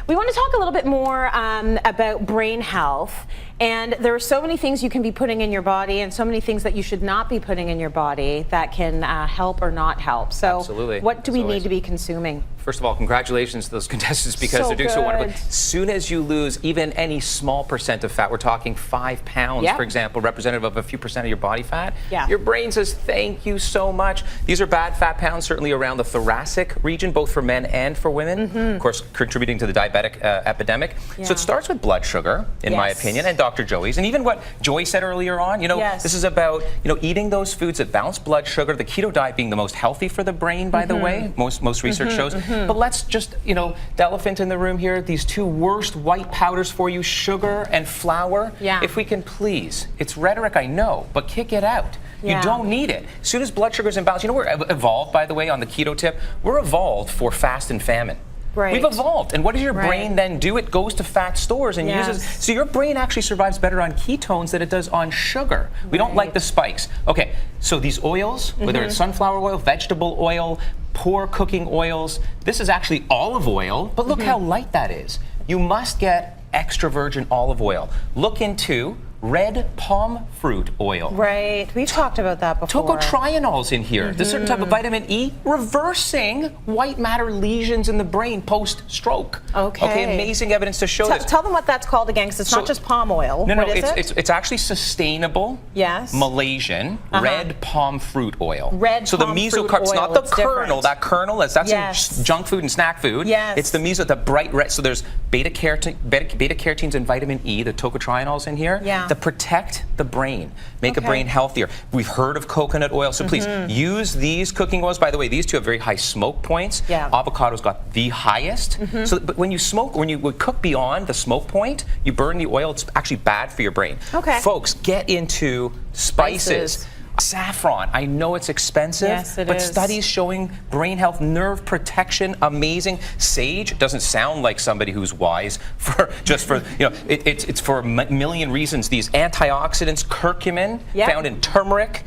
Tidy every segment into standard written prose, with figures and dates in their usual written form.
We want to talk a little bit more about brain health. And there are so many things you can be putting in your body and so many things that you should not be putting in your body that can help or not help. So Absolutely. What do we need to be consuming? First of all, congratulations to those contestants because they're doing so wonderfully. As soon as you lose even any small percent of fat, we're talking 5 pounds, for example, representative of a few percent of your body fat, your brain says, thank you so much. These are bad fat pounds, certainly around the thoracic region, both for men and for women, of course, contributing to the diabetic epidemic. So it starts with blood sugar, in my opinion, and Dr. Joey's. And even what Joey said earlier on, this is about, eating those foods that balance blood sugar, the keto diet being the most healthy for the brain, by the way, most research shows. But let's just, the elephant in the room here, these 2 worst white powders for you, sugar and flour. If we can please, it's rhetoric, I know, but kick it out. You don't need it. As soon as blood sugar is imbalanced, we're evolved, by the way, on the keto tip, we're evolved for fast and famine. We've evolved. And what does your brain then do? It goes to fat stores and uses. So your brain actually survives better on ketones than it does on sugar. We don't like the spikes. Okay, so these oils, whether it's sunflower oil, vegetable oil, poor cooking oils, this is actually olive oil, but look how light that is. You must get extra virgin olive oil. Look into red palm fruit oil. We've talked about that before. Tocotrienols in here. There's a certain type of vitamin E reversing white matter lesions in the brain post-stroke. Okay, amazing evidence to show this. Tell them what that's called again, because it's not just palm oil. No, it's actually sustainable Malaysian red palm fruit oil. So the mesocarp, not the kernel. That kernel, that's in junk food and snack food. It's the meso, the bright red. So there's beta carotenes and vitamin E, the tocotrienols in here. That protect the brain, make a brain healthier. We've heard of coconut oil, so please use these cooking oils. By the way, these 2 have very high smoke points. Avocado's got the highest. But when you smoke, when you cook beyond the smoke point, you burn the oil. It's actually bad for your brain. Folks, get into spices. Saffron, I know it's expensive, but studies showing brain health, nerve protection, amazing. Sage doesn't sound like somebody who's wise it's for a million reasons. These antioxidants, curcumin, found in turmeric,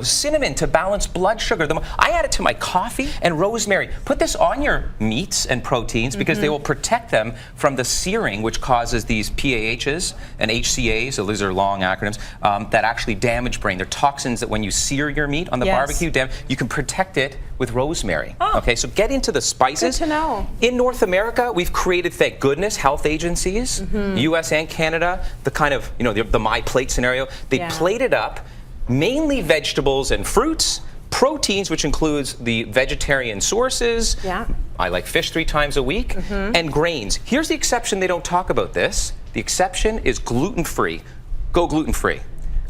cinnamon to balance blood sugar. I add it to my coffee, and rosemary. Put this on your meats and proteins because they will protect them from the searing, which causes these PAHs and HCAs, so these are long acronyms, that actually damage brain. They're toxins that when you sear your meat on the barbecue, you can protect it with rosemary. Okay, so get into the spices. Good to know. In North America, we've created, thank goodness, health agencies, US and Canada, the kind of, the My Plate scenario. They plated up mainly vegetables and fruits, proteins, which includes the vegetarian sources. I like fish 3 times a week, and grains. Here's the exception. They don't talk about this. The exception is gluten-free. Go gluten-free.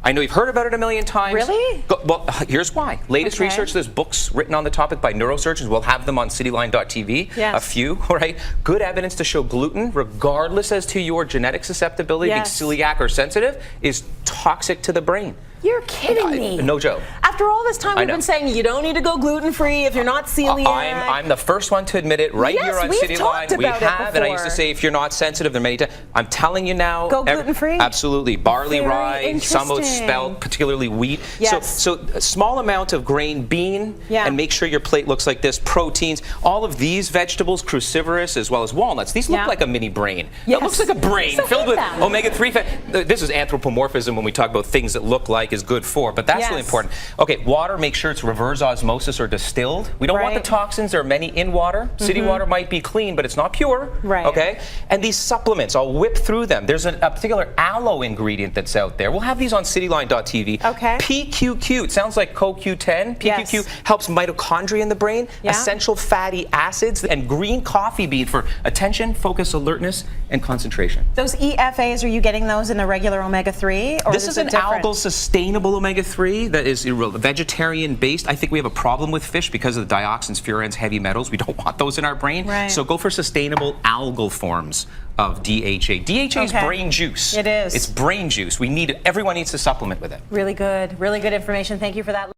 I know you've heard about it a million times. Really? Well, here's why. Latest research, there's books written on the topic by neurosurgeons. We'll have them on CityLine.tv, a few, right? Good evidence to show gluten, regardless as to your genetic susceptibility, being celiac or sensitive, is toxic to the brain. You're kidding me. No joke. After all this time, we've been saying you don't need to go gluten-free if you're not celiac. I'm the first one to admit it here on CityLine. We have, and I used to say if you're not sensitive, there are many times. I'm telling you now. Go gluten-free? Absolutely. Barley, rye, some oats, spelt, particularly wheat. So a small amount of grain, bean, and make sure your plate looks like this. Proteins, all of these vegetables, cruciferous as well as walnuts. These look like a mini brain. It looks like a brain filled with omega-3 fat. This is anthropomorphism when we talk about things that look like is good for, but that's really important. Okay, water, make sure it's reverse osmosis or distilled. We don't want the toxins. There are many in water. City water might be clean, but it's not pure. Okay, and these supplements, I'll whip through them. There's a particular aloe ingredient that's out there. We'll have these on CityLine.tv. PQQ, it sounds like CoQ10. PQQ helps mitochondria in the brain, essential fatty acids, and green coffee bean for attention, focus, alertness, and concentration. Those EFAs, are you getting those in the regular omega-3? This is an algal sustainable omega-3 that is vegetarian based. I think we have a problem with fish because of the dioxins, furans, heavy metals. We don't want those in our brain. So go for sustainable algal forms of DHA. DHA is brain juice. It is. It's brain juice. We need it. Everyone needs to supplement with it. Really good information. Thank you for that.